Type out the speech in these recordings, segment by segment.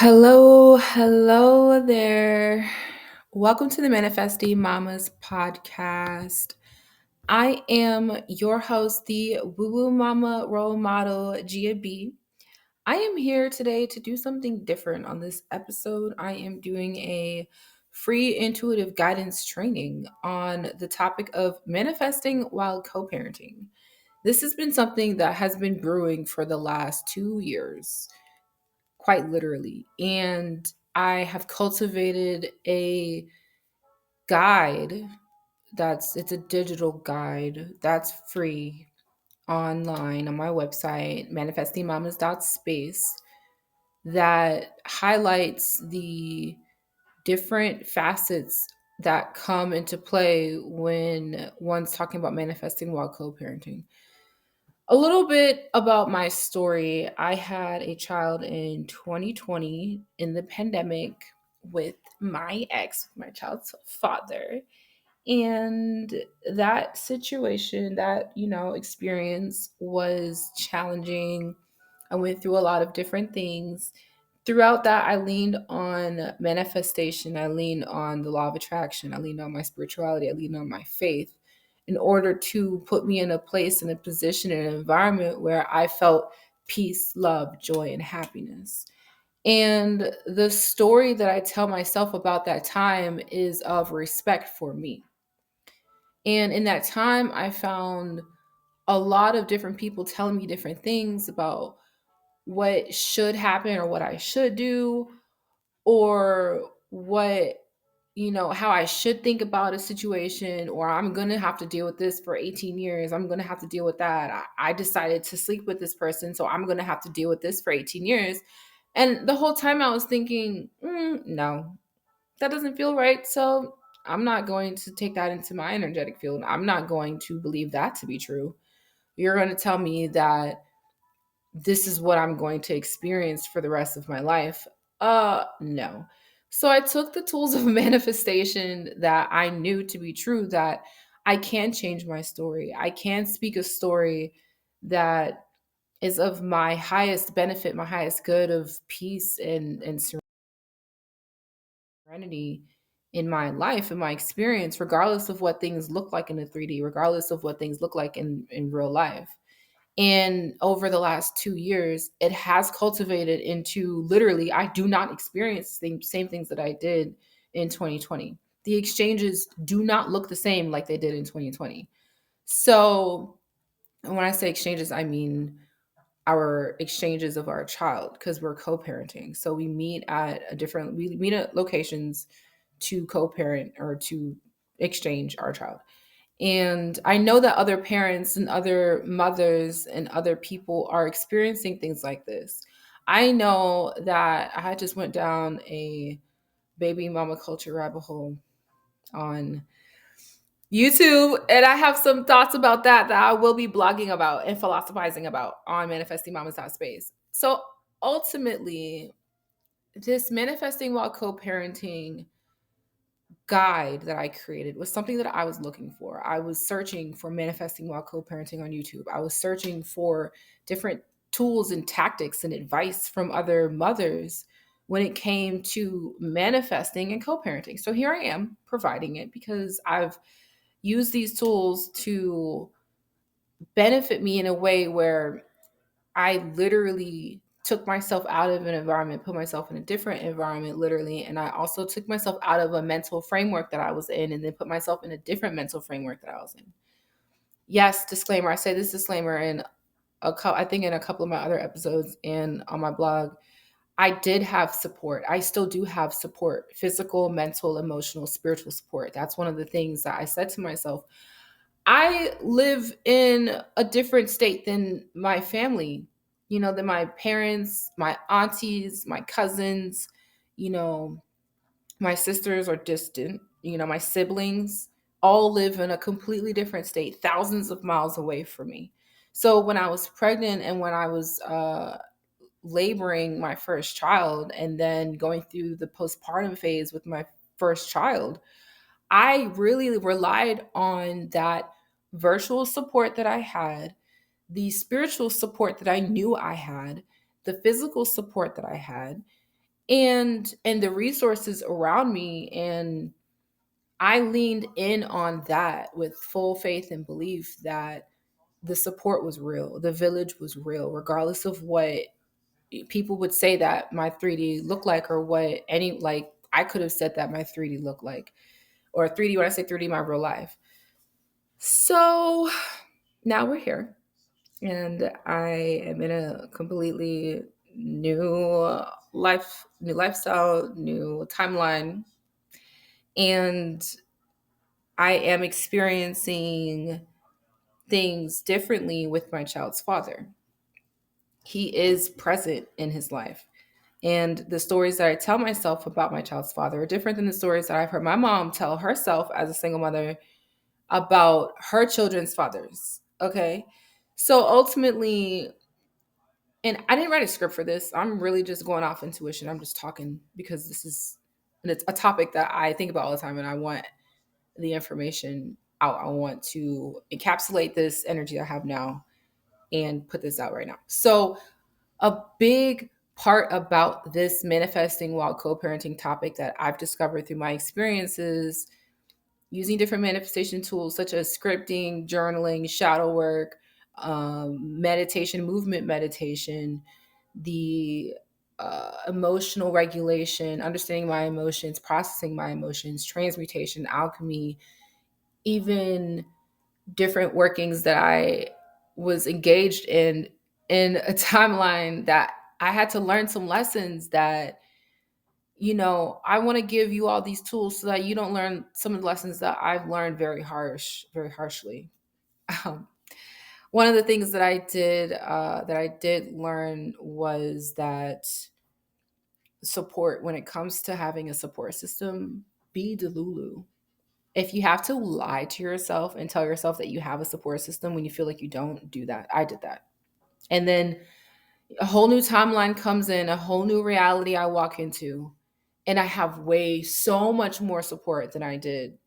Hello there. Welcome to the Manifesty Mamas Podcast. I am your host, the Woo Woo Mama role model, Jea B. I am here today to do something different on this episode. I am doing a free intuitive guidance training on the topic of manifesting while co parenting. This has been something that has been brewing for the last 2 years, quite literally. And I have cultivated a guide it's a digital guide that's free online on my website, Manifestymamas.space, that highlights the different facets that come into play when one's talking about manifesting while co-parenting. A little bit about my story. I had a child in 2020 in the pandemic with my ex, my child's father. And that situation, experience was challenging. I went through a lot of different things. Throughout that, I leaned on manifestation. I leaned on the law of attraction. I leaned on my spirituality. I leaned on my faith in order to put me in a place, in a position, in an environment where I felt peace, love, joy, and happiness. And the story that I tell myself about that time is of respect for me. And in that time, I found a lot of different people telling me different things about what should happen or what I should do, or how I should think about a situation, or I'm going to have to deal with this for 18 years. I'm going to have to deal with that. I decided to sleep with this person, so I'm going to have to deal with this for 18 years. And the whole time I was thinking, no, that doesn't feel right. So I'm not going to take that into my energetic field. I'm not going to believe that to be true. You're going to tell me that this is what I'm going to experience for the rest of my life. No. So I took the tools of manifestation that I knew to be true, that I can change my story. I can speak a story that is of my highest benefit, my highest good, of peace and serenity in my life, in my experience, regardless of what things look like in the 3D, regardless of what things look like in real life. And over the last 2 years, it has cultivated into, literally, I do not experience the same things that I did in 2020. The exchanges do not look the same like they did in 2020. So when I say exchanges, I mean our exchanges of our child, because we're co-parenting. So we meet at locations to co-parent or to exchange our child. And I know that other parents and other mothers and other people are experiencing things like this. I know that I just went down a baby mama culture rabbit hole on YouTube, and I have some thoughts about that I will be blogging about and philosophizing about on Manifestymamas.space. So ultimately, this manifesting while co-parenting guide that I created was something that I was looking for. I was searching for manifesting while co-parenting on YouTube. I was searching for different tools and tactics and advice from other mothers when it came to manifesting and co-parenting. So here I am providing it because I've used these tools to benefit me in a way where I literally took myself out of an environment, put myself in a different environment, literally. And I also took myself out of a mental framework that I was in and then put myself in a different mental framework that I was in. Yes, disclaimer. I say this disclaimer in I think in a couple of my other episodes and on my blog. I did have support. I still do have support: physical, mental, emotional, spiritual support. That's one of the things that I said to myself. I live in a different state than my family, than my parents, my aunties, my cousins, you know, my sisters are distant, my siblings all live in a completely different state, thousands of miles away from me. So when I was pregnant and when I was laboring my first child and then going through the postpartum phase with my first child, I really relied on that virtual support that I had, the spiritual support that I knew I had, the physical support that I had, and the resources around me, and I leaned in on that with full faith and belief that the support was real, the village was real, regardless of what people would say that my 3D looked like, or what any, like, I could have said that my 3D looked like, or 3D, when I say 3D, my real life. So now we're here, and I am in a completely new new lifestyle, new timeline, and I am experiencing things differently with my child's father. He is present in his life. And the stories that I tell myself about my child's father are different than the stories that I've heard my mom tell herself as a single mother about her children's fathers. Okay. So ultimately, and I didn't write a script for this. I'm really just going off intuition. I'm just talking because this is, and it's a topic that I think about all the time, and I want the information out. I want to encapsulate this energy I have now and put this out right now. So, a big part about this manifesting while co-parenting topic that I've discovered through my experiences using different manifestation tools such as scripting, journaling, shadow work, meditation, movement meditation, the emotional regulation, understanding my emotions, processing my emotions, transmutation, alchemy, even different workings that I was engaged in a timeline that I had to learn some lessons that, I want to give you all these tools so that you don't learn some of the lessons that I've learned very harshly. Um, One of the things that I did learn was that support, when it comes to having a support system, be Delulu. If you have to lie to yourself and tell yourself that you have a support system when you feel like you don't, do that. I did that. And then a whole new timeline comes in, a whole new reality I walk into, and I have way so much more support than I did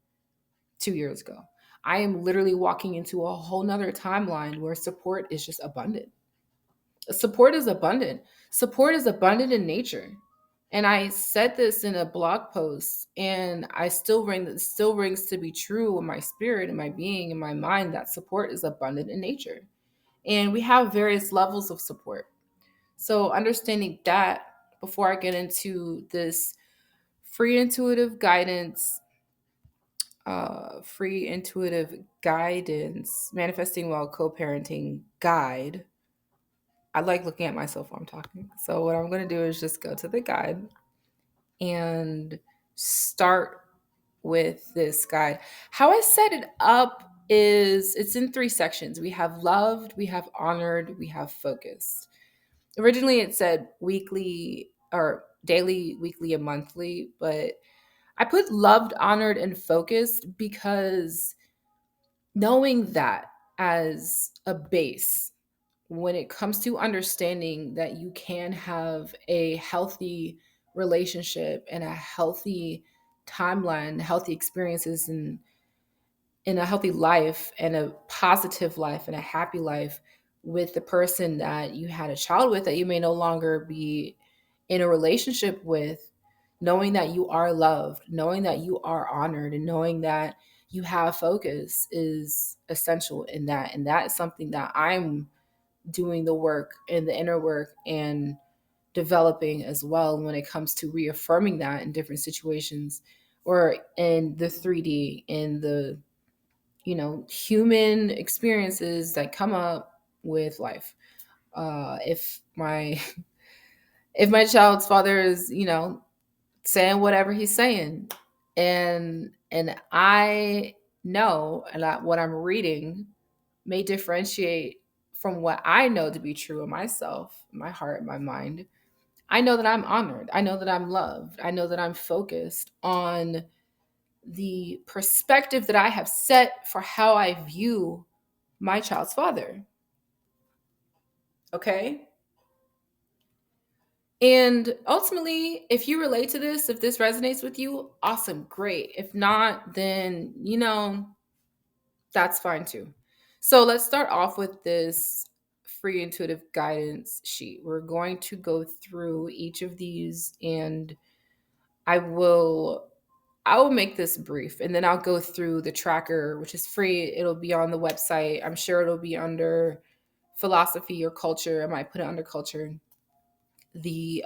2 years ago. I am literally walking into a whole nother timeline where support is just abundant. Support is abundant. Support is abundant in nature. And I said this in a blog post, and it still rings to be true in my spirit, in my being, in my mind, that support is abundant in nature. And we have various levels of support. So understanding that before I get into this free intuitive guidance, manifesting while co-parenting guide. I like looking at myself while I'm talking. So what I'm going to do is just go to the guide and start with this guide. How I set it up is it's in 3 sections. We have loved, we have honored, we have focused. Originally it said weekly or daily, weekly, and monthly, but I put loved, honored, and focused because knowing that as a base, when it comes to understanding that you can have a healthy relationship and a healthy timeline, healthy experiences, and in a healthy life and a positive life and a happy life with the person that you had a child with that you may no longer be in a relationship with, knowing that you are loved, knowing that you are honored, and knowing that you have focus is essential in that. And that is something that I'm doing the work and the inner work and developing as well when it comes to reaffirming that in different situations, or in the 3D, in the human experiences that come up with life. If my if my child's father is saying whatever he's saying, and I know that what I'm reading may differentiate from what I know to be true of myself, my heart, my mind, I know that I'm honored. I know that I'm loved. I know that I'm focused on the perspective that I have set for how I view my child's father. Okay? And ultimately, if you relate to this, if this resonates with you, awesome, great. If not, then, that's fine too. So let's start off with this free intuitive guidance sheet. We're going to go through each of these, and I will I will make this brief, and then I'll go through the tracker, which is free. It'll be on the website. I'm sure it'll be under philosophy or culture. I might put it under culture. The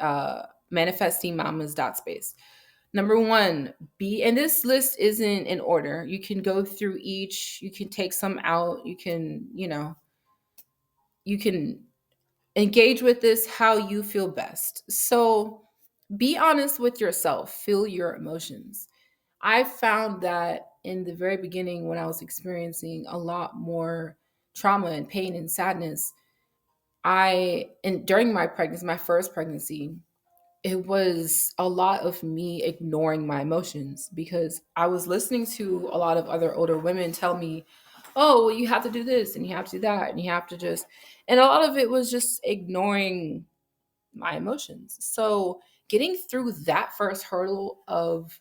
Manifestymamas.space. Number one, be, and this list isn't in order. You can go through each, you can take some out, you can engage with this how you feel best. So be honest with yourself, feel your emotions. I found that in the very beginning, when I was experiencing a lot more trauma and pain and sadness, and during my pregnancy, my first pregnancy, it was a lot of me ignoring my emotions because I was listening to a lot of other older women tell me, oh, well, you have to do this and you have to do that and you have to just, and a lot of it was just ignoring my emotions. So getting through that first hurdle of,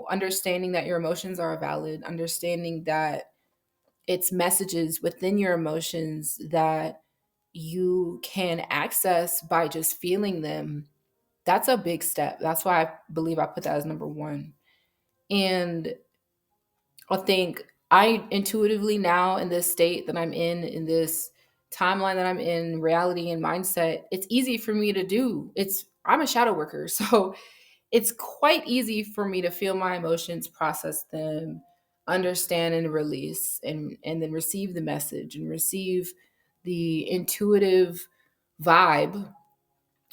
understanding that your emotions are valid, understanding that it's messages within your emotions that you can access by just feeling them, that's a big step. That's why I believe I put that as number one. And I think I intuitively now, in this state that I'm in this timeline that I'm in, reality and mindset, it's easy for me to do. I'm a shadow worker. So it's quite easy for me to feel my emotions, process them, understand and release, and then receive the message and receive the intuitive vibe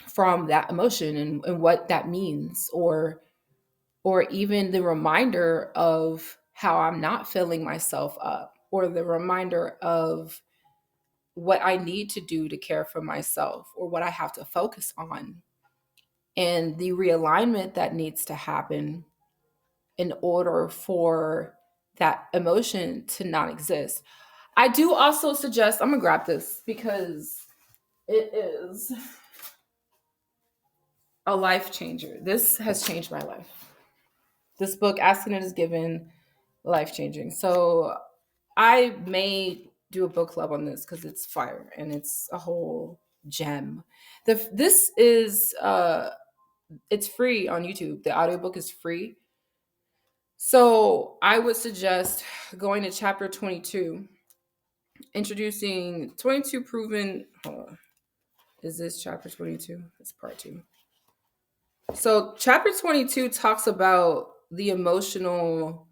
from that emotion and what that means, or even the reminder of how I'm not filling myself up, or the reminder of what I need to do to care for myself, or what I have to focus on, and the realignment that needs to happen in order for that emotion to not exist. I do also suggest, I'm gonna grab this because it is a life changer. This has changed my life. This book, Asking It Is Given, life changing. So I may do a book club on this because it's fire and it's a whole gem. This is it's free on YouTube. The audiobook is free. So I would suggest going to chapter 22, introducing 22 proven. Hold on. Is this chapter 22? It's part 2. So chapter 22 talks about the emotional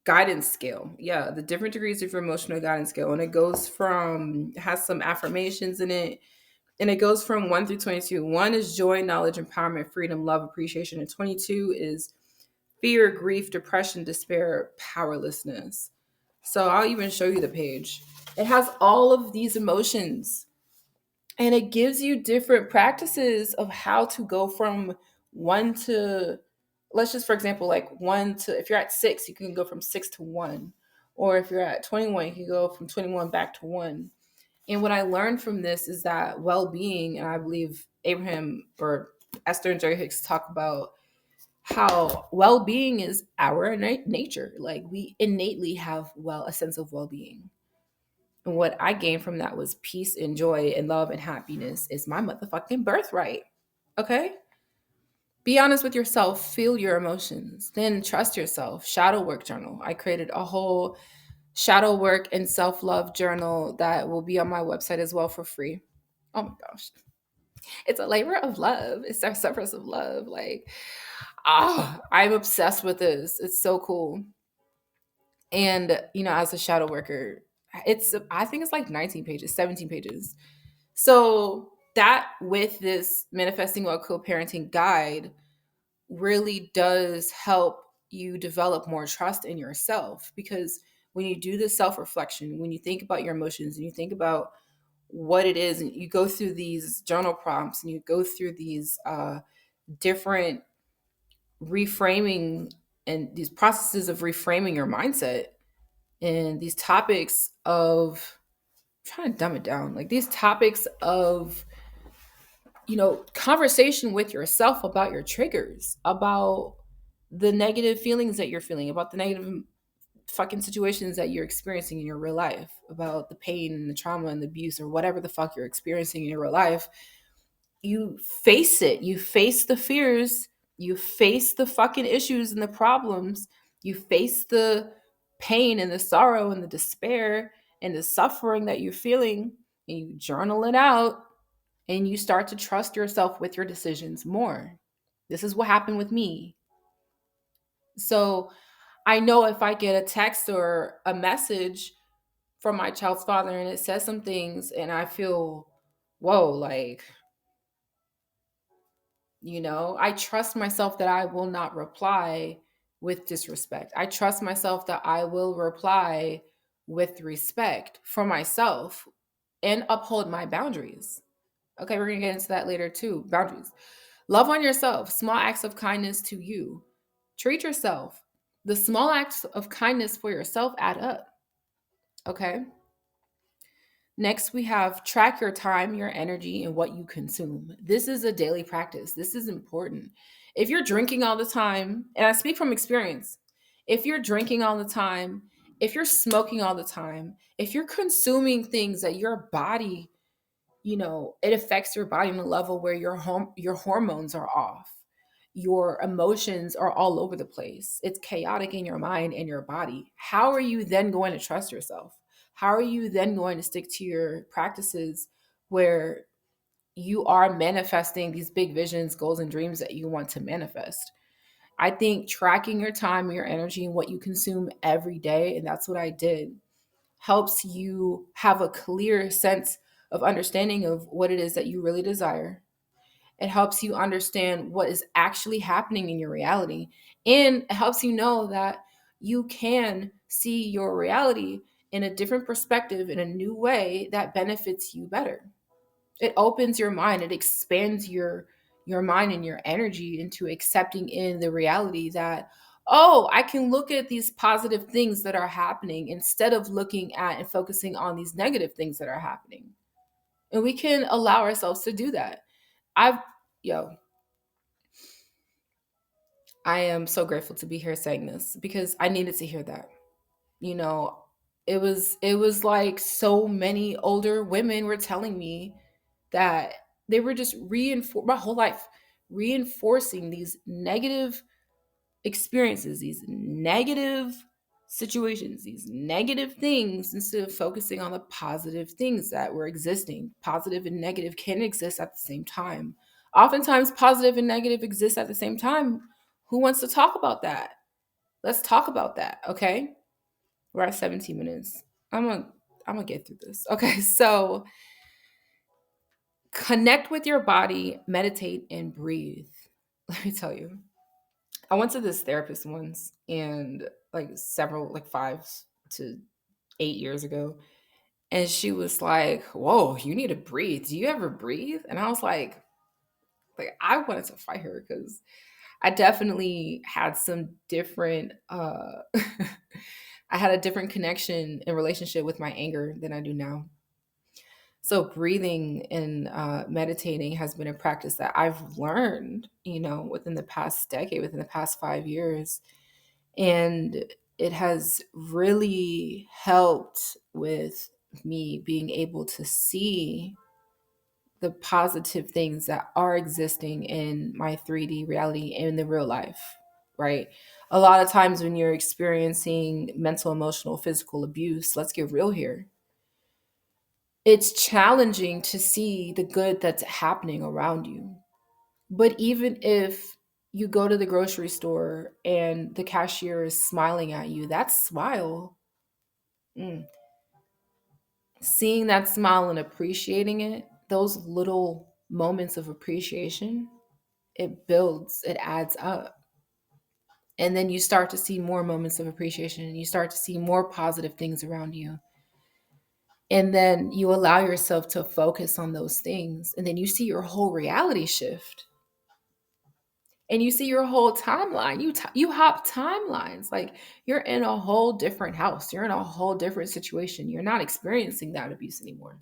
guidance scale. Yeah, the different degrees of your emotional guidance scale. And it has some affirmations in it. And it goes from 1 through 22. 1 is joy, knowledge, empowerment, freedom, love, appreciation. And 22 is fear, grief, depression, despair, powerlessness. So I'll even show you the page. It has all of these emotions, and it gives you different practices of how to go from 1 to, let's just, for example, like 1 to, if you're at 6, you can go from 6 to 1. Or if you're at 21, you can go from 21 back to 1. And what I learned from this is that well-being, and I believe Abraham or Esther and Jerry Hicks talk about how well-being is our nature. Like, we innately have a sense of well-being. And what I gained from that was peace and joy and love and happiness is my motherfucking birthright. Okay? Be honest with yourself, feel your emotions, then trust yourself. Shadow work journal. I created a whole shadow work and self-love journal that will be on my website as well for free. Oh my gosh. It's a labor of love. It's our surface of love. Like, I'm obsessed with this. It's so cool. And, as a shadow worker, I think it's like 19 pages, 17 pages. So that, with this Manifesting Well Co-Parenting guide, really does help you develop more trust in yourself, because when you do this self-reflection, when you think about your emotions and you think about what it is, and you go through these journal prompts and you go through these different reframing and these processes of reframing your mindset, and these topics of, I'm trying to dumb it down, like these topics of, conversation with yourself about your triggers, about the negative feelings that you're feeling, about the negative fucking situations that you're experiencing in your real life, about the pain and the trauma and the abuse or whatever the fuck you're experiencing in your real life, you face it. You face the fears. You face the fucking issues and the problems. You face the pain and the sorrow and the despair and the suffering that you're feeling, and you journal it out, and you start to trust yourself with your decisions more. This is what happened with me. So I know if I get a text or a message from my child's father and it says some things and I feel, whoa, like, I trust myself that I will not reply with disrespect. I trust myself that I will reply with respect for myself and uphold my boundaries. Okay, we're going to get into that later too. Boundaries. Love on yourself. Small acts of kindness to you. Treat yourself. The small acts of kindness for yourself add up. Okay. Next, we have track your time, your energy, and what you consume. This is a daily practice. This is important. If you're drinking all the time, and I speak from experience, if you're drinking all the time, if you're smoking all the time, if you're consuming things that your body, it affects your body on a level where your hormones are off. Your emotions are all over the place. It's chaotic in your mind and your body. How are you then going to trust yourself? How are you then going to stick to your practices where you are manifesting these big visions, goals, and dreams that you want to manifest? I think tracking your time, your energy, and what you consume every day, and that's what I did, helps you have a clear sense of understanding of what it is that you really desire. It helps you understand what is actually happening in your reality. And it helps you know that you can see your reality in a different perspective, in a new way that benefits you better. It opens your mind, it expands your mind and your energy into accepting in the reality that, oh, I can look at these positive things that are happening instead of looking at and focusing on these negative things that are happening. And we can allow ourselves to do that. I've yo, I am so grateful to be here saying this because I needed to hear that. You know, it was like so many older women were telling me that they were just my whole life reinforcing these negative experiences, these negative situations, these negative things, instead of focusing on the positive things that were existing. Positive and negative can exist at the same time. Oftentimes positive and negative exist at the same time. Who wants to talk about that? Let's talk about that. Okay, we're at 17 minutes. I'm gonna get through this. Okay, so connect with your body, meditate, and breathe. Let me tell you, I went to this therapist once, and like several, like 5 to 8 years ago, and she was like, "Whoa, you need to breathe. Do you ever breathe?" And I was like I wanted to fight her because I definitely had some different. I had a different connection and relationship with my anger than I do now. So breathing and meditating has been a practice that I've learned, within the past decade, within the past 5 years. And it has really helped with me being able to see the positive things that are existing in my 3D reality and in the real life, right? A lot of times when you're experiencing mental, emotional, physical abuse, let's get real here, it's challenging to see the good that's happening around you. But even if you go to the grocery store and the cashier is smiling at you, that smile, mm, seeing that smile and appreciating it, those little moments of appreciation, it builds, it adds up. And then you start to see more moments of appreciation and you start to see more positive things around you. And then you allow yourself to focus on those things. And then you see your whole reality shift. And you see your whole timeline. You hop timelines. Like you're in a whole different house. You're in a whole different situation. You're not experiencing that abuse anymore.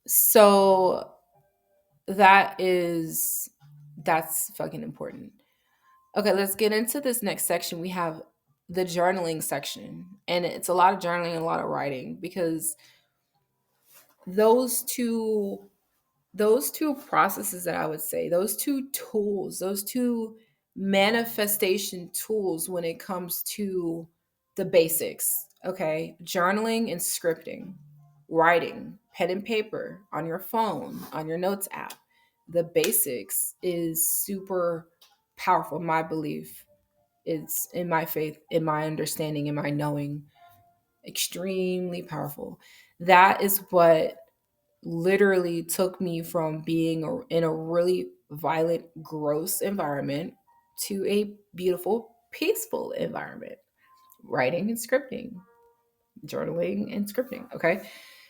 So that's fucking important. Okay, let's get into this next section. We have the journaling section, and it's a lot of journaling and a lot of writing, because those two those two processes that I would say, those two tools, those two manifestation tools when it comes to the basics, okay? Journaling and scripting, writing, pen and paper on your phone, on your notes app. The basics is super powerful, my belief. It's in my faith, in my understanding, in my knowing, extremely powerful. That is what literally took me from being in a really violent, gross environment to a beautiful, peaceful environment. Writing and scripting, journaling and scripting. Okay.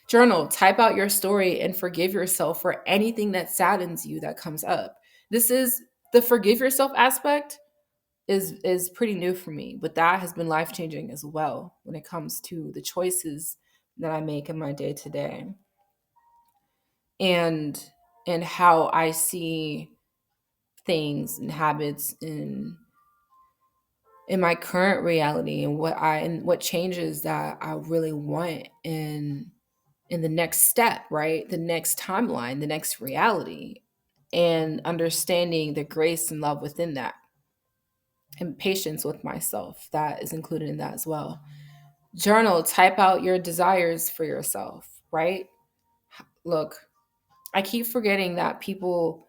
Journal, type out your story and forgive yourself for anything that saddens you that comes up. This is the forgive yourself aspect is pretty new for me, but that has been life changing as well when it comes to the choices that I make in my day to day, and how I see things and habits in my current reality, and what changes that I really want in the next step, right? The next timeline, the next reality, and understanding the grace and love within that, and patience with myself that is included in that as well. Journal, type out your desires for yourself, right? Look, I keep forgetting that people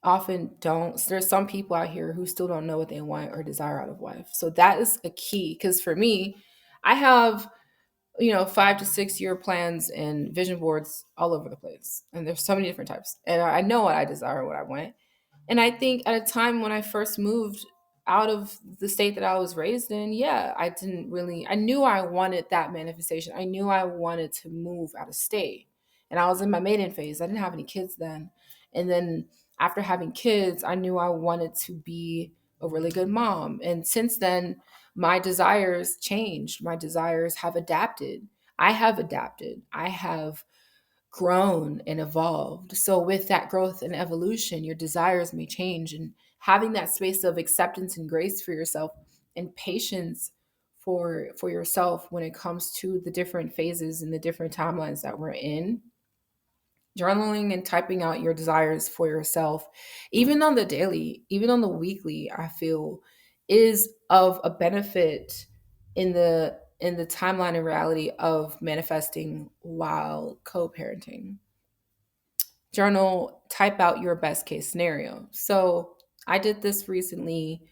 often don't. There's some people out here who still don't know what they want or desire out of life. So that is a key, because for me, I have 5 to 6 year plans and vision boards all over the place, and there's so many different types, and I know what I desire, what I want. And I think at a time when I first moved out of the state that I was raised in, yeah, I knew I wanted that manifestation. I knew I wanted to move out of state. And I was in my maiden phase. I didn't have any kids then. And then after having kids, I knew I wanted to be a really good mom. And since then, my desires changed. My desires have adapted. I have adapted. I have grown and evolved. So with that growth and evolution, your desires may change, and having that space of acceptance and grace for yourself and patience for yourself when it comes to the different phases and the different timelines that we're in. Journaling and typing out your desires for yourself, even on the daily, even on the weekly, I feel is of a benefit in the timeline and reality of manifesting while co-parenting. Journal, type out your best case scenario. So I did this recently.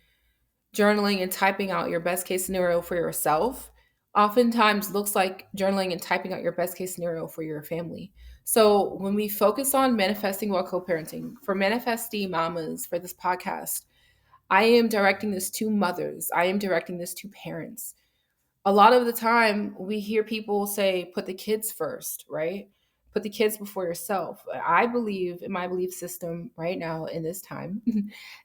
Journaling and typing out your best case scenario for yourself oftentimes looks like journaling and typing out your best case scenario for your family. So when we focus on manifesting while co-parenting, for Manifesty Mamas, for this podcast, I am directing this to mothers. I am directing this to parents. A lot of the time we hear people say, put the kids first, right? Put the kids before yourself. I believe, in my belief system right now in this time,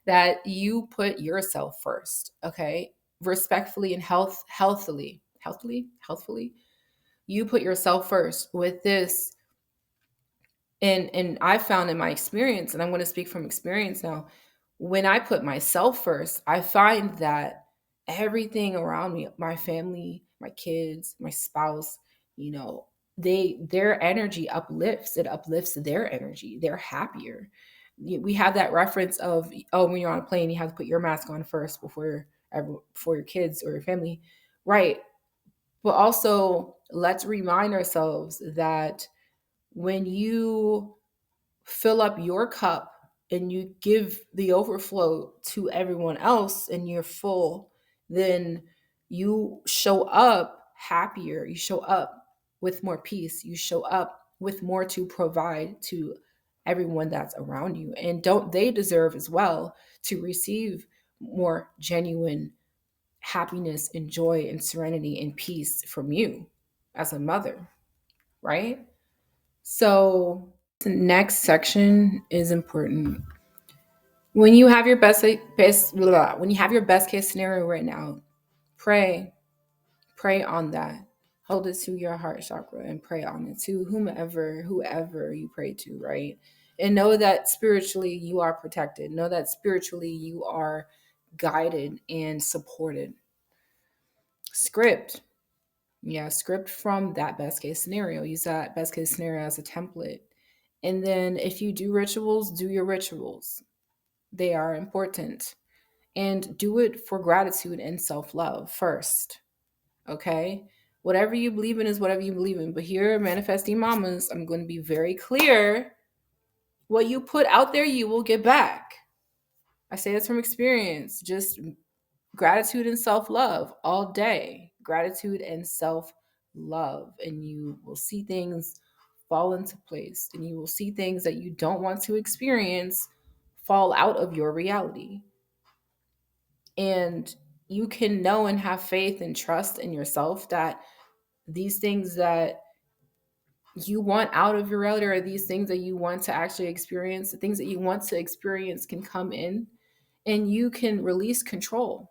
that you put yourself first, okay? Respectfully and healthfully, you put yourself first with this. And I found in my experience, and I'm going to speak from experience now, when I put myself first, I find that everything around me, my family, my kids, my spouse, you know, their energy uplifts. It uplifts their energy. They're happier. We have that reference of, oh, when you're on a plane, you have to put your mask on first before your kids or your family, right? But also, let's remind ourselves that when you fill up your cup and you give the overflow to everyone else and you're full, then you show up happier. You show up with more peace. You show up with more to provide to everyone that's around you. And don't they deserve as well to receive more genuine happiness and joy and serenity and peace from you as a mother, right? So the next section is important. When you have your when you have your best case scenario right now, pray, pray on that. Hold it to your heart chakra and pray on it to whoever you pray to, right? And know that spiritually you are protected. Know that spiritually you are guided and supported. Script. Yeah, script from that best case scenario. Use that best case scenario as a template. And then if you do rituals, do your rituals. They are important. And do it for gratitude and self love first. Okay? Whatever you believe in is whatever you believe in. But here, Manifesting Mamas, I'm going to be very clear. What you put out there, you will get back. I say this from experience. Just gratitude and self love all day. Gratitude and self love. And you will see things fall into place. And you will see things that you don't want to experience fall out of your reality. And you can know and have faith and trust in yourself that these things that you want out of your reality, or these things that you want to actually experience, the things that you want to experience can come in, and you can release control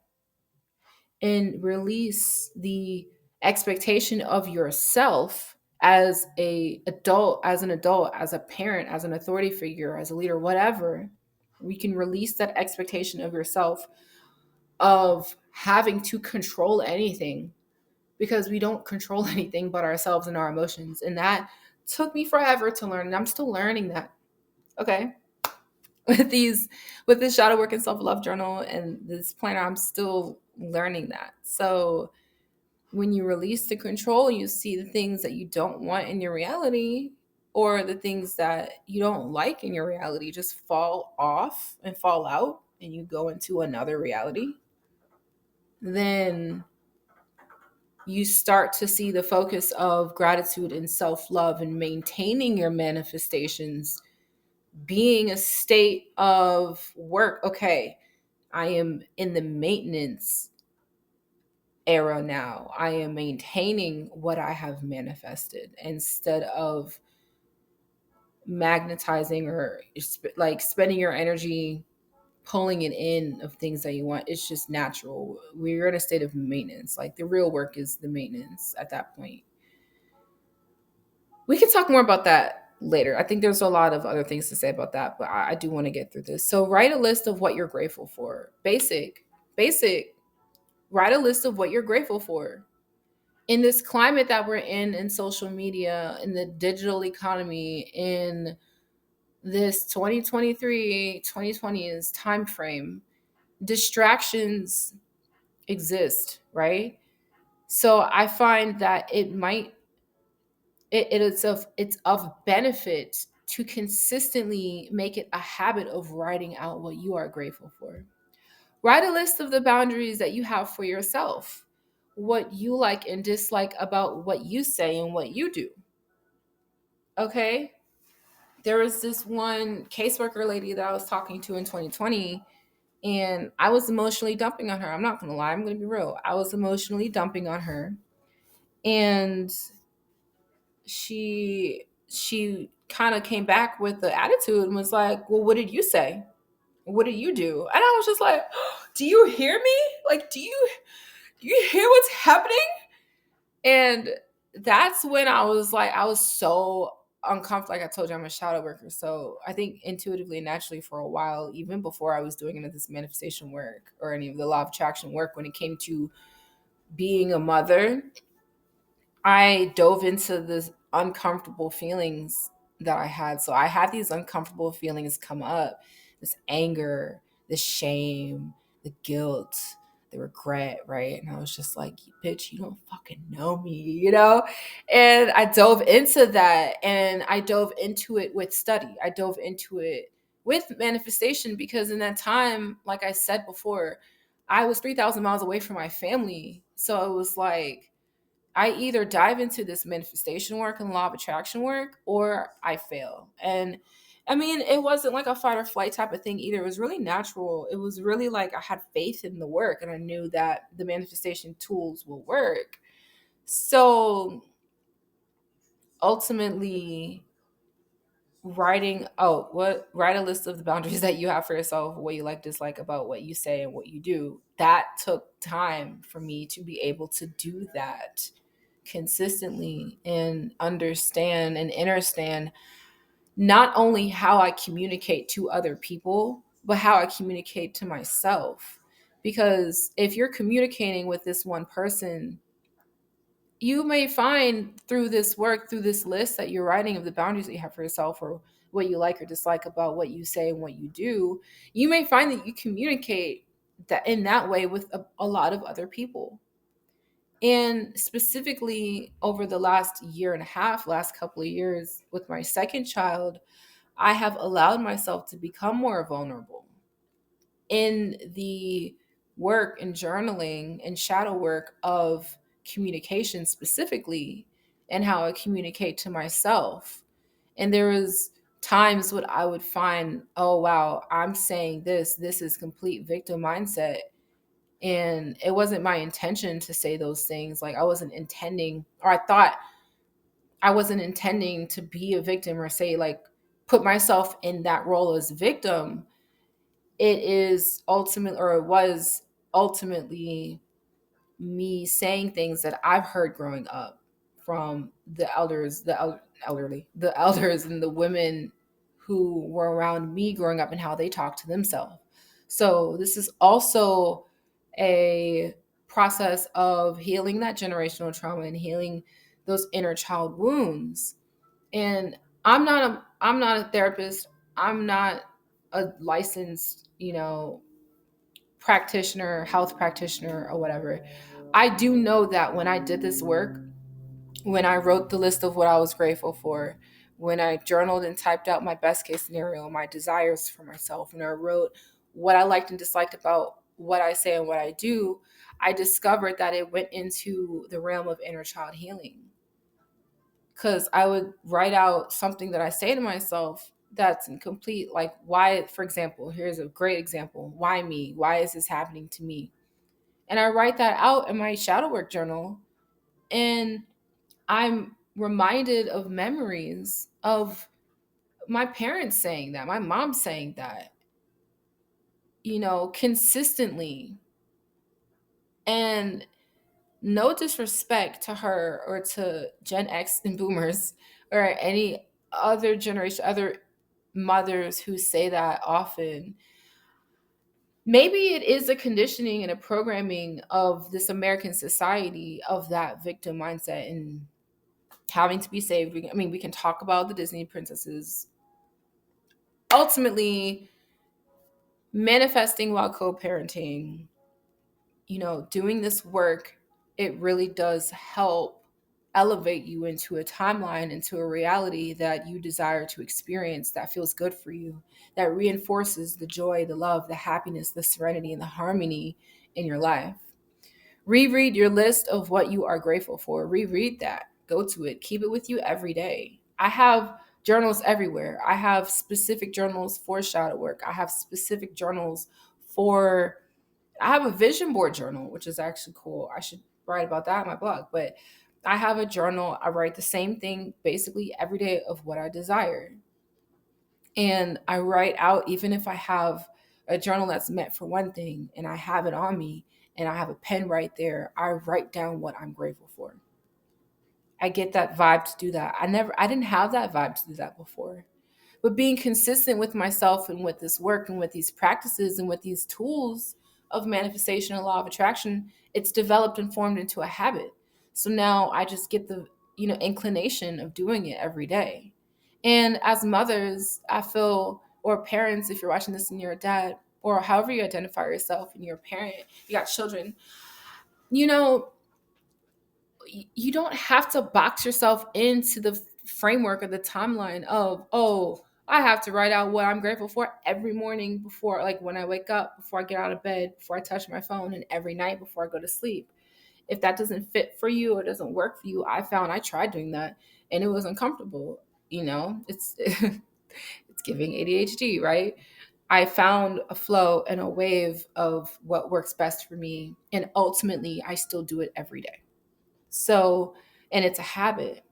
and release the expectation of yourself as an adult, as a parent, as an authority figure, as a leader, whatever. We can release that expectation of yourself of having to control anything, because we don't control anything but ourselves and our emotions. And that took me forever to learn. And I'm still learning that. Okay. With this shadow work and self-love journal and this planner, I'm still learning that. So when you release the control, you see the things that you don't want in your reality, or the things that you don't like in your reality, just fall off and fall out, and you go into another reality. Then you start to see the focus of gratitude and self-love and maintaining your manifestations being a state of work. Okay, I am in the maintenance era now. I am maintaining what I have manifested instead of magnetizing or like spending your energy pulling it in of things that you want. It's just natural. We're in a state of maintenance. Like the real work is the maintenance at that point. We can talk more about that later. I think there's a lot of other things to say about that, but I do want to get through this. So write a list of what you're grateful for. Basic. Write a list of what you're grateful for. In this climate that we're in social media, in the digital economy, in this 2023, 2020's time frame, distractions exist, right? So I find that it's of benefit to consistently make it a habit of writing out what you are grateful for. Write a list of the boundaries that you have for yourself, what you like and dislike about what you say and what you do. Okay? There was this one caseworker lady that I was talking to in 2020, and I was emotionally dumping on her. I'm not going to lie, I'm going to be real. I was emotionally dumping on her. And she kind of came back with the attitude and was like, well, what did you say? What did you do? And I was just like, do you hear me? Like, do you hear what's happening? And that's when I was like, I was so uncomfortable. Like I told you, I'm a shadow worker. So I think intuitively and naturally for a while, even before I was doing any of this manifestation work or any of the law of attraction work, when it came to being a mother, I dove into this uncomfortable feelings that I had. So I had these uncomfortable feelings come up, this anger, the shame, the guilt, the regret, right? And I was just like, bitch, you don't fucking know me, you know? And I dove into that, and I dove into it with study. I dove into it with manifestation, because in that time, like I said before, I was 3,000 miles away from my family. So it was like, I either dive into this manifestation work and law of attraction work, or I fail. And I mean, it wasn't like a fight or flight type of thing either. It was really natural. It was really like I had faith in the work, and I knew that the manifestation tools will work. So ultimately, write a list of the boundaries that you have for yourself, what you like, dislike about what you say and what you do. That took time for me to be able to do that consistently and understand and understand not only how I communicate to other people, but how I communicate to myself. Because if you're communicating with this one person, you may find through this work, through this list that you're writing of the boundaries that you have for yourself, or what you like or dislike about what you say and what you do, you may find that you communicate that in that way with a lot of other people. And specifically over the last year and a half, last couple of years with my second child, I have allowed myself to become more vulnerable in the work and journaling and shadow work of communication specifically, and how I communicate to myself. And there was times when I would find, oh wow, I'm saying this is complete victim mindset. And it wasn't my intention to say those things. Like I wasn't intending, or I thought I wasn't intending to be a victim or say like put myself in that role as victim. It is ultimate, or it was ultimately me saying things that I've heard growing up from the elders, the elders and the women who were around me growing up and how they talk to themselves. So this is also a process of healing that generational trauma and healing those inner child wounds. And I'm not a therapist. I'm not a licensed, practitioner, health practitioner, or whatever. I do know that when I did this work, when I wrote the list of what I was grateful for, when I journaled and typed out my best case scenario, my desires for myself, when I wrote what I liked and disliked about what I say and what I do, I discovered that it went into the realm of inner child healing. Because I would write out something that I say to myself that's incomplete. Like, why, for example, here's a great example. Why me? Why is this happening to me? And I write that out in my shadow work journal. And I'm reminded of memories of my parents saying that, my mom saying that, consistently. And no disrespect to her or to Gen X and boomers or any other generation, other mothers who say that often. Maybe it is a conditioning and a programming of this American society of that victim mindset and having to be saved. I mean, we can talk about the Disney princesses. Ultimately, manifesting while co-parenting, doing this work, it really does help elevate you into a timeline, into a reality that you desire to experience, that feels good for you, that reinforces the joy, the love, the happiness, the serenity, and the harmony in your life. Reread your list of what you are grateful for. Reread that. Go to it. Keep it with you every day. I have journals everywhere. I have specific journals for shadow work. I have specific journals for, I have a vision board journal, which is actually cool. I should write about that in my blog. But I have a journal. I write the same thing basically every day of what I desire. And I write out, even if I have a journal that's meant for one thing and I have it on me and I have a pen right there, I write down what I'm grateful for. I get that vibe to do that. I didn't have that vibe to do that before. But being consistent with myself and with this work and with these practices and with these tools of manifestation and law of attraction, it's developed and formed into a habit. So now I just get the, inclination of doing it every day. And as mothers, I feel, or parents, if you're watching this and you're a dad, or however you identify yourself and you're a parent, you got children, you know, you don't have to box yourself into the framework or the timeline of, oh, I have to write out what I'm grateful for every morning before, like when I wake up, before I get out of bed, before I touch my phone, and every night before I go to sleep. If that doesn't fit for you or doesn't work for you, I tried doing that and it was uncomfortable. It's it's giving ADHD, right? I found a flow and a wave of what works best for me, and ultimately I still do it every day. So, and it's a habit,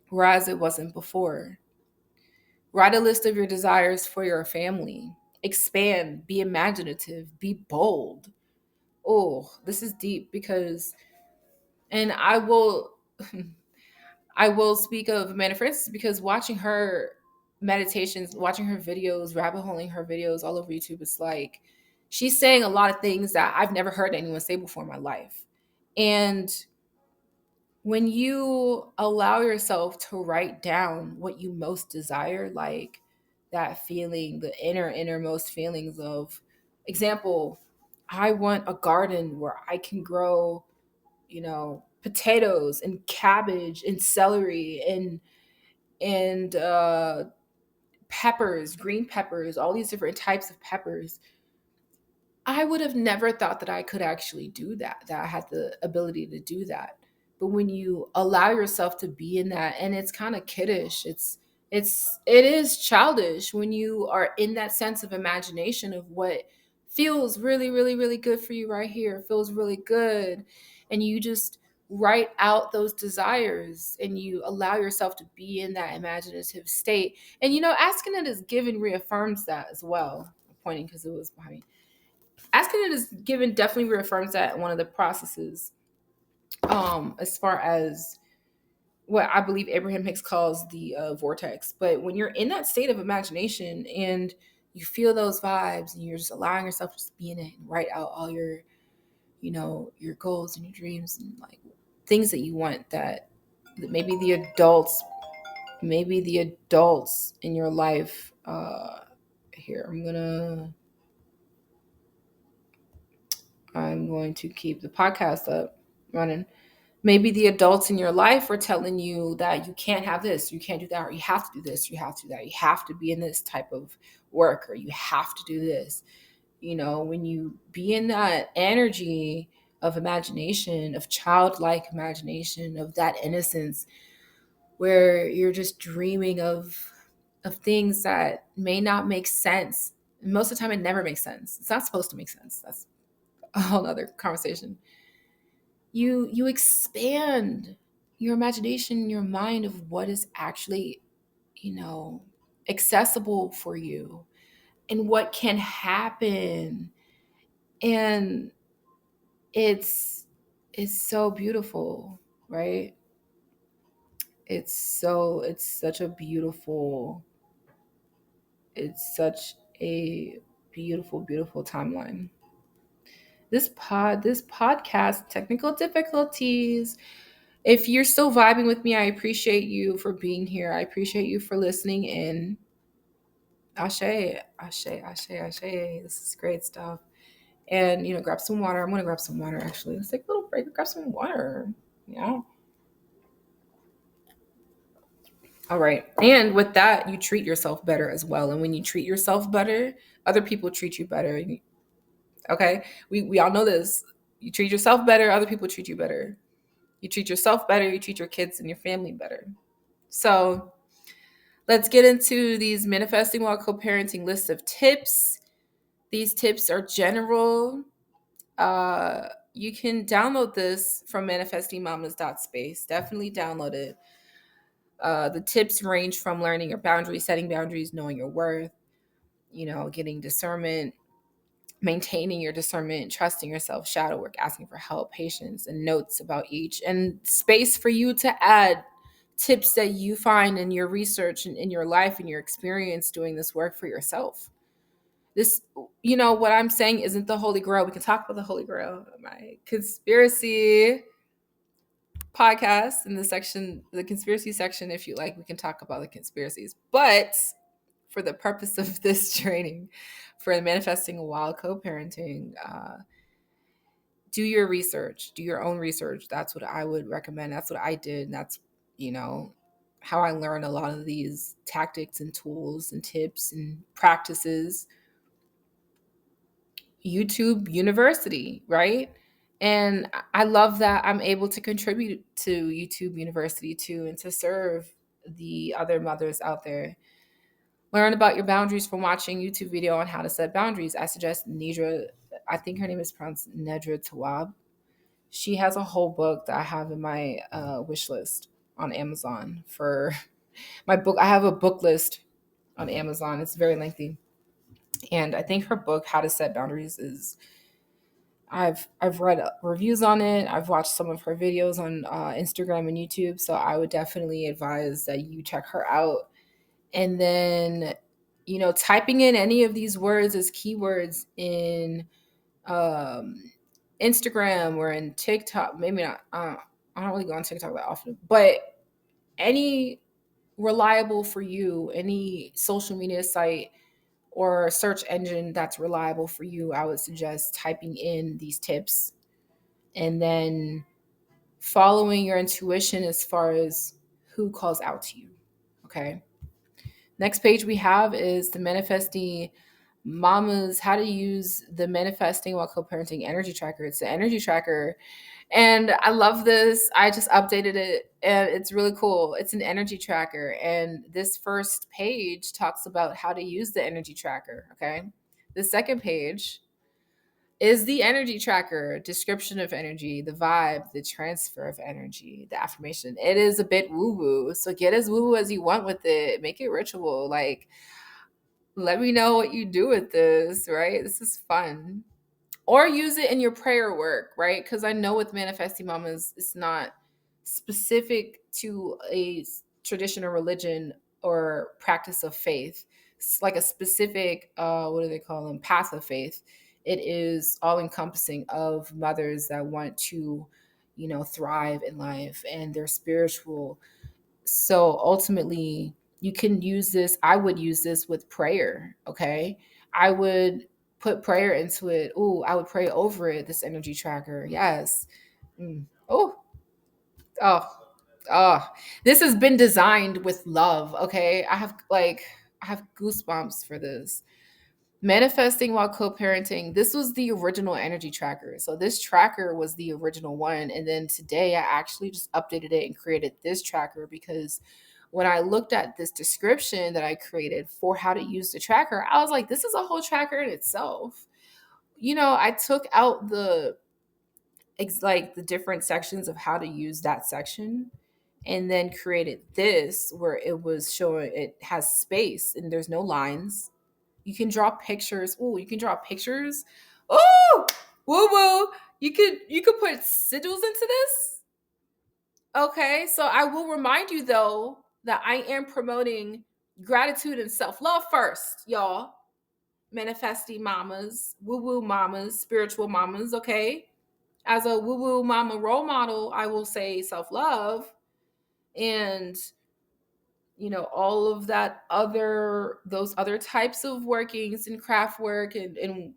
whereas it wasn't before. Write a list of your desires for your family. Expand, be imaginative, be bold. Oh, this is deep because, and I will speak of Amanda Francis because watching her meditations, watching her videos, rabbit holing her videos all over YouTube, it's like she's saying a lot of things that I've never heard anyone say before in my life. And when you allow yourself to write down what you most desire, like that feeling, the innermost feelings of, example, I want a garden where I can grow, potatoes and cabbage and celery and peppers, green peppers, all these different types of peppers. I would have never thought that I could actually do that, that I had the ability to do that. But when you allow yourself to be in that, and it's kind of kiddish, it is childish when you are in that sense of imagination of what feels really, really, really good for you right here, feels really good. And you just write out those desires and you allow yourself to be in that imaginative state. And asking it is given reaffirms that as well. I'm pointing because it was behind me. Asking it is given definitely reaffirms that one of the processes, as far as what I believe Abraham Hicks calls the vortex. But when you're in that state of imagination and you feel those vibes and you're just allowing yourself to just be in it and write out all your goals and your dreams and like things that you want, that maybe the adults in your life, here I'm going to keep the podcast up running. Maybe the adults in your life are telling you that you can't have this, you can't do that, or you have to do this, you have to do that, you have to be in this type of work, or you have to do this. When you be in that energy of imagination, of childlike imagination, of that innocence, where you're just dreaming of things that may not make sense. Most of the time, it never makes sense. It's not supposed to make sense. That's a whole other conversation. You expand your imagination, your mind of what is actually, accessible for you and what can happen. And it's so beautiful, right? It's such a beautiful, it's such a beautiful, beautiful timeline. This podcast, technical difficulties. If you're still vibing with me, I appreciate you for being here. I appreciate you for listening in. Ashe, ashe, ashe, ashe. This is great stuff. And, grab some water. I'm going to grab some water, actually. Let's take a little break and grab some water. Yeah. All right. And with that, you treat yourself better as well. And when you treat yourself better, other people treat you better. Okay? We all know this. You treat yourself better, other people treat you better. You treat yourself better, you treat your kids and your family better. So let's get into these manifesting while co-parenting list of tips. These tips are general. You can download this from Manifestymamas.space. Definitely download it. The tips range from learning your boundaries, setting boundaries, knowing your worth, getting discernment, maintaining your discernment, trusting yourself, shadow work, asking for help, patience, and notes about each, and space for you to add tips that you find in your research and in your life and your experience doing this work for yourself. This, what I'm saying isn't the Holy Grail. We can talk about the Holy Grail, my conspiracy podcast in the conspiracy section. If you like, we can talk about the conspiracies. But for the purpose of this training, for the manifesting while co-parenting, do your research, do your own research. That's what I would recommend. That's what I did. And that's, how I learned a lot of these tactics and tools and tips and practices. YouTube University, right? And I love that I'm able to contribute to YouTube University too, and to serve the other mothers out there. Learn about your boundaries from watching YouTube video on how to set boundaries. I suggest Nidra, I think her name is pronounced Nedra Tawab. She has a whole book that I have in my wish list on Amazon for my book. I have a book list on Amazon. It's very lengthy. And I think her book, How to Set Boundaries, is I've read reviews on it. I've watched some of her videos on Instagram and YouTube. So I would definitely advise that you check her out. And then typing in any of these words as keywords in um, Instagram or in TikTok, maybe not. I don't really go on TikTok that often, but any reliable for you, any social media site or search engine that's reliable for you, I would suggest typing in these tips and then following your intuition as far as who calls out to you. Okay. Next page we have is the Manifesty Mamas, how to use the Manifesting While Co-Parenting Energy Tracker. It's the energy tracker. And I love this. I just updated it and it's really cool. It's an energy tracker. And this first page talks about how to use the energy tracker. Okay. The second page is the energy tracker, description of energy, the vibe, the transfer of energy, the affirmation. It is a bit woo woo. So get as woo woo as you want with it. Make it ritual. Like, let me know what you do with this, right? This is fun. Or use it in your prayer work, right? Because I know with Manifesting Mamas, it's not specific to a tradition or religion or practice of faith. It's like a specific, what do they call them? Path of faith. It is all encompassing of mothers that want to, thrive in life and they're spiritual. So ultimately, you can use this. I would use this with prayer. Okay. I would put prayer into it. Oh, I would pray over it, this energy tracker. Yes. Oh, oh, oh. This has been designed with love. Okay. I have goosebumps for this. Manifesting while co-parenting. This was the original energy tracker. So this tracker was the original one. And then today I actually just updated it and created this tracker because when I looked at this description that I created for how to use the tracker, I was like, this is a whole tracker in itself. I took out the different sections of how to use that section and then created this where it was showing it has space and there's no lines. You can draw pictures. Oh, you can draw pictures. Oh, woo woo. You could put sigils into this. Okay, so I will remind you though that I am promoting gratitude and self-love first, y'all. Manifesting mamas, woo-woo mamas, spiritual mamas, okay? As a woo-woo mama role model, I will say self-love and all of those other types of workings and craft work and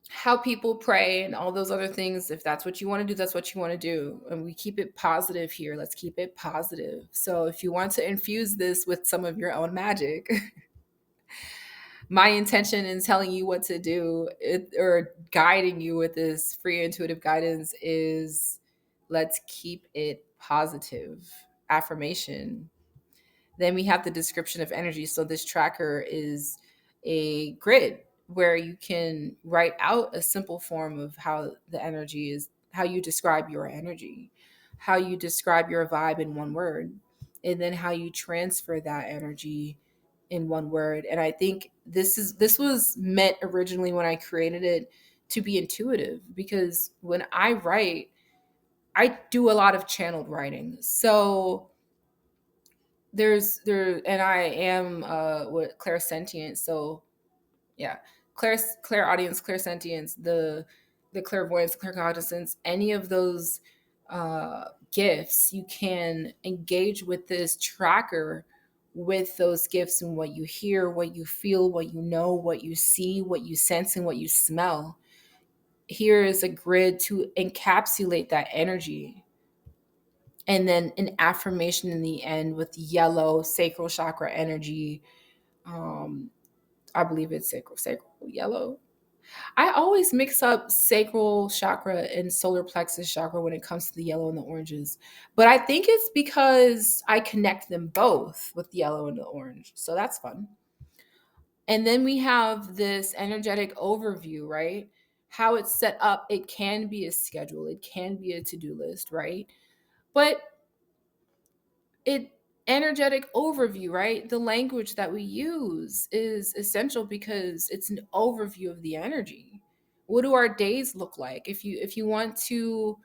how people pray and all those other things. If that's what you want to do, that's what you want to do. And we keep it positive here. Let's keep it positive. So if you want to infuse this with some of your own magic, my intention in telling you what to do or guiding you with this free intuitive guidance is let's keep it positive. Affirmation. Then we have the description of energy. So this tracker is a grid where you can write out a simple form of how the energy is, how you describe your energy, how you describe your vibe in one word, and then how you transfer that energy in one word. And I think this was meant originally when I created it to be intuitive because when I write, I do a lot of channeled writing. So and I am what clairsentient. So yeah, clairaudience, clairsentience, the clairvoyance, claircognizance, any of those gifts, you can engage with this tracker with those gifts and what you hear, what you feel, what you know, what you see, what you sense, and what you smell. Here is a grid to encapsulate that energy, and then an affirmation in the end with yellow sacral chakra energy. um I believe it's sacral yellow. I always mix up sacral chakra and solar plexus chakra when it comes to the yellow and the oranges, but I think it's because I connect them both with the yellow and the orange, so that's fun. And then we have this energetic overview, right? How it's set up. It can be a schedule, it can be a to-do list, right? But it energetic overview, right? The language that we use is essential because it's an overview of the energy. What do our days look like? If you want to,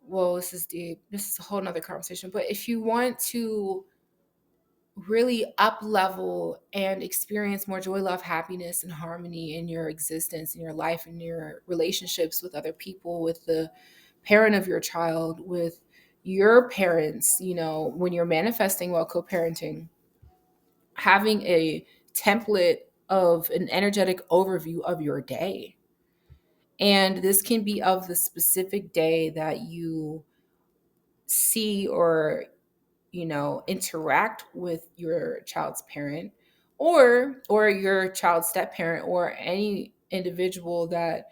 well, this is deep, this is a whole nother conversation, but if you want to really up level and experience more joy, love, happiness, and harmony in your existence, in your life, in your relationships with other people, with the parent of your child, with your parents, when you're manifesting while co-parenting, having a template of an energetic overview of your day. And this can be of the specific day that you see or interact with your child's parent, or your child's step parent, or any individual that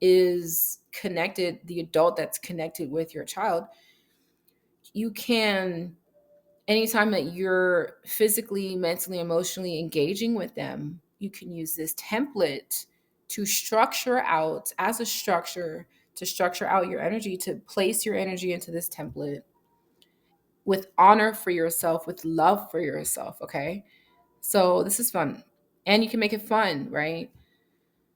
is connected, the adult that's connected with your child. You can, anytime that you're physically, mentally, emotionally engaging with them, you can use this template to structure out, as a structure, to structure out your energy, to place your energy into this template with honor for yourself, with love for yourself. Okay. So this is fun. And you can make it fun, right?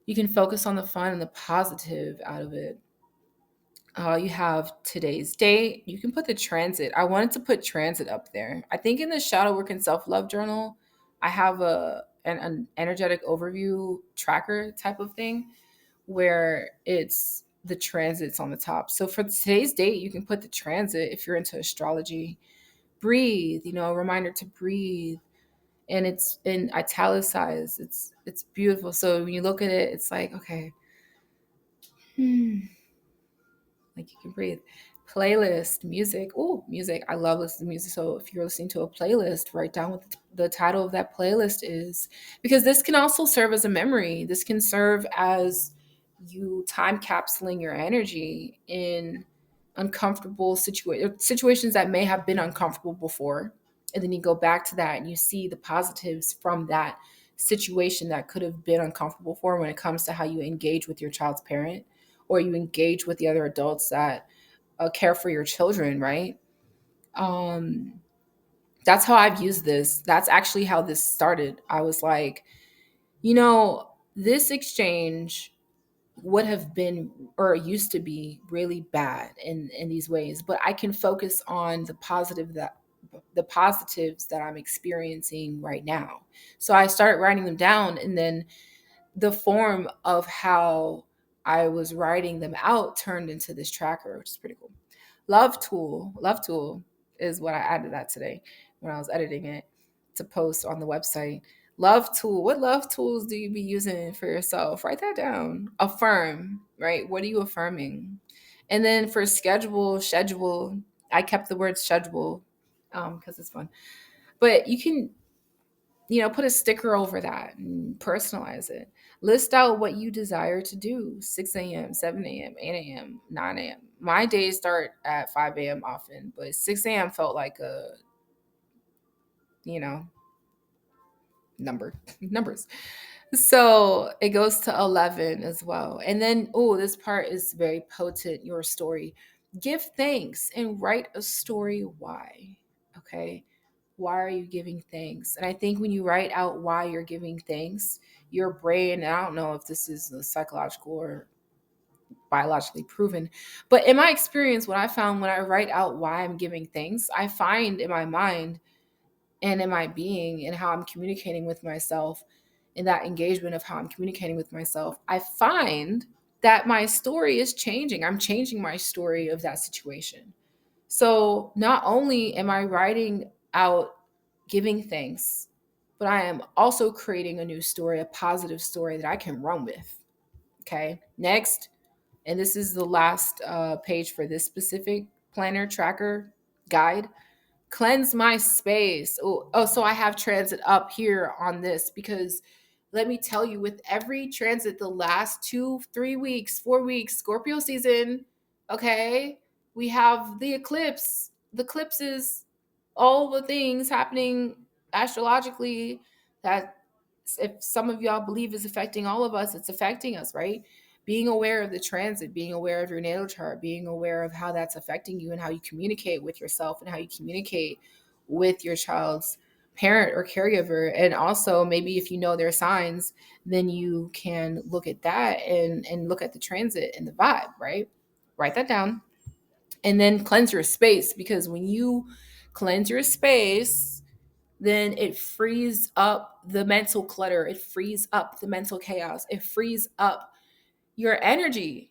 You can focus on the fun and the positive out of it. You have today's date. You can put the transit. I wanted to put transit up there. I think in the Shadow Work and Self Love Journal, I have an energetic overview tracker type of thing where it's the transits on the top. So for today's date, you can put the transit if you're into astrology. Breathe, a reminder to breathe. And it's in italicized. It's beautiful. So when you look at it, it's like, okay, like you can breathe. Playlist, music. Oh, music. I love listening to music. So if you're listening to a playlist, write down what the title of that playlist is, because this can also serve as a memory. This can serve as you time capsuling your energy in uncomfortable situations that may have been uncomfortable before. And then you go back to that and you see the positives from that situation that could have been uncomfortable for, when it comes to how you engage with your child's parent, or you engage with the other adults that care for your children, right? Um, that's how I've used this. That's actually how this started. I was like, this exchange would have been, or used to be, really bad in these ways, but I can focus on the positives that I'm experiencing right now. So I started writing them down, and then the form of how I was writing them out turned into this tracker, which is pretty cool. Love tool is what I added that today when I was editing it to post on the website. Love tool. What love tools do you be using for yourself? Write that down. Affirm, right? What are you affirming? And then for schedule, I kept the word schedule because it's fun. But you can, put a sticker over that and personalize it. List out what you desire to do: 6 a.m., 7 a.m., 8 a.m., 9 a.m. My days start at 5 a.m. often, but 6 a.m. felt like a, you know, numbers. So it goes to 11 as well. And then, oh, this part is very potent: your story. Give thanks and write a story why. Okay. Why are you giving thanks? And I think when you write out why you're giving thanks, your brain, and I don't know if this is psychological or biologically proven, but in my experience, what I found when I write out why I'm giving thanks, I find in my mind and in my being and how I'm communicating with myself, in that engagement of how I'm communicating with myself, I find that my story is changing. I'm changing my story of that situation. So not only am I writing out giving thanks, but I am also creating a new story, a positive story that I can run with. Okay. Next, and this is the last page for this specific planner tracker guide: cleanse my space. So I have transit up here on this because let me tell you, with every transit, the last 2, 3 weeks, 4 weeks, Scorpio season, okay, we have the eclipses, all the things happening astrologically that, if some of y'all believe is affecting all of us, it's affecting us, right? Being aware of the transit, being aware of your natal chart, being aware of how that's affecting you and how you communicate with yourself and how you communicate with your child's parent or caregiver. And also, maybe if you know their signs, then you can look at that and look at the transit and the vibe, right? Write that down. And then cleanse your space, because when you cleanse your space, then it frees up the mental clutter. It frees up the mental chaos. It frees up your energy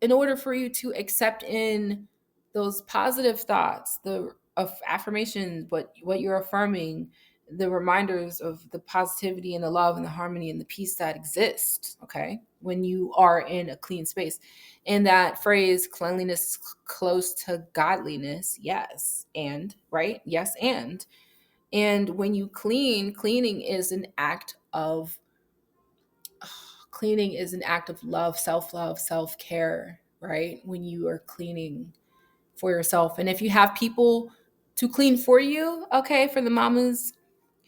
in order for you to accept in those positive thoughts, the of affirmations, what you're affirming, the reminders of the positivity and the love and the harmony and the peace that exists, okay, when you are in a clean space. And that phrase, cleanliness close to godliness, yes, and right, yes, and when you cleaning is an act of love, self-love, self-care, right? When you are cleaning for yourself. And if you have people to clean for you, okay, for the mamas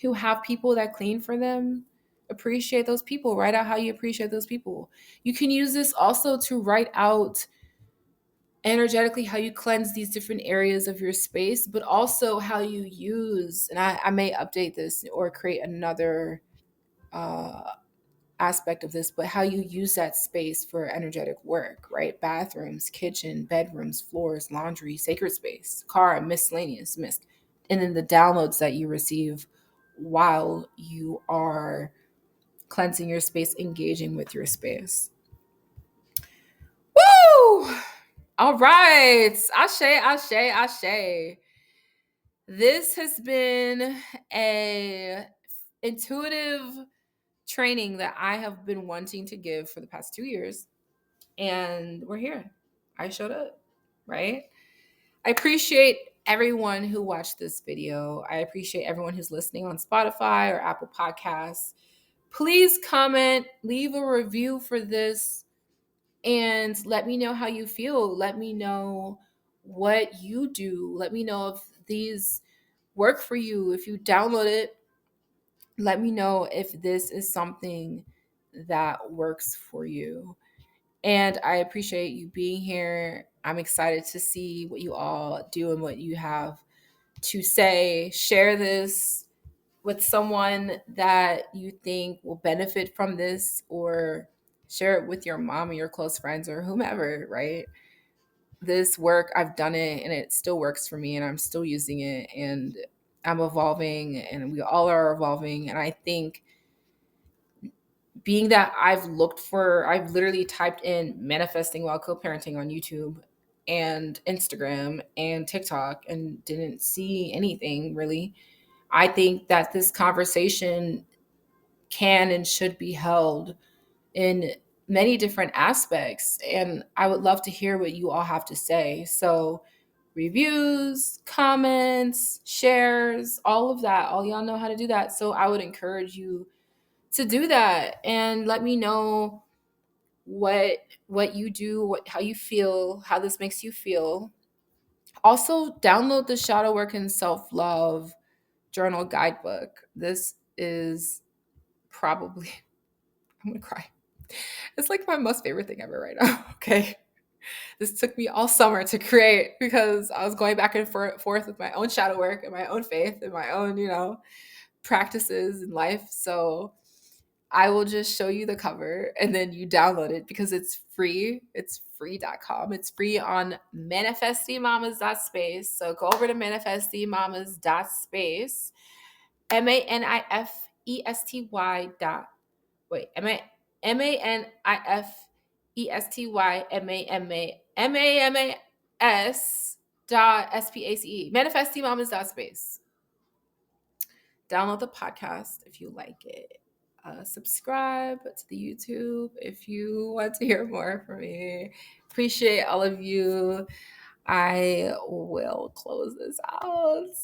who have people that clean for them, appreciate those people. Write out how you appreciate those people. You can use this also to write out energetically how you cleanse these different areas of your space, but also how you use, and I may update this or create another uh, aspect of this, but how you use that space for energetic work, right? Bathrooms, kitchen, bedrooms, floors, laundry, sacred space, car, miscellaneous, mist. And then the downloads that you receive while you are cleansing your space, engaging with your space. Woo! All right. Ashe, ashe, ashe. This has been a intuitive training that I have been wanting to give for the past 2 years. And we're here. I showed up, right? I appreciate everyone who watched this video. I appreciate everyone who's listening on Spotify or Apple Podcasts. Please comment, leave a review for this, and let me know how you feel. Let me know what you do. Let me know if these work for you. If you download it, let me know if this is something that works for you. And I appreciate you being here. I'm excited to see what you all do and what you have to say. Share this with someone that you think will benefit from this, or share it with your mom or your close friends or whomever, right? This work, I've done it and it still works for me and I'm still using it and I'm evolving and we all are evolving. And I think being that I've literally typed in manifesting while co-parenting on YouTube and Instagram and TikTok and didn't see anything really. I think that this conversation can and should be held in many different aspects. And I would love to hear what you all have to say. So reviews, comments, shares, all of that, all y'all know how to do that. So I would encourage you to do that and let me know what you do, how you feel, how this makes you feel. Also, download the Shadow Work and Self-Love Journal Guidebook. This is probably I'm gonna cry. It's like my most favorite thing ever right now. Okay. This took me all summer to create because I was going back and forth with my own shadow work and my own faith and my own, practices in life. So I will just show you the cover and then you download it because it's free. It's free.com. It's free on Manifestymamas.space. So go over to Manifestymamas.space. MANIFESTY dot wait, MANIFESTYMAMAS.space. Manifestymamas.space. Download the podcast if you like it. Subscribe to the YouTube if you want to hear more from me. Appreciate all of you. I will close this out.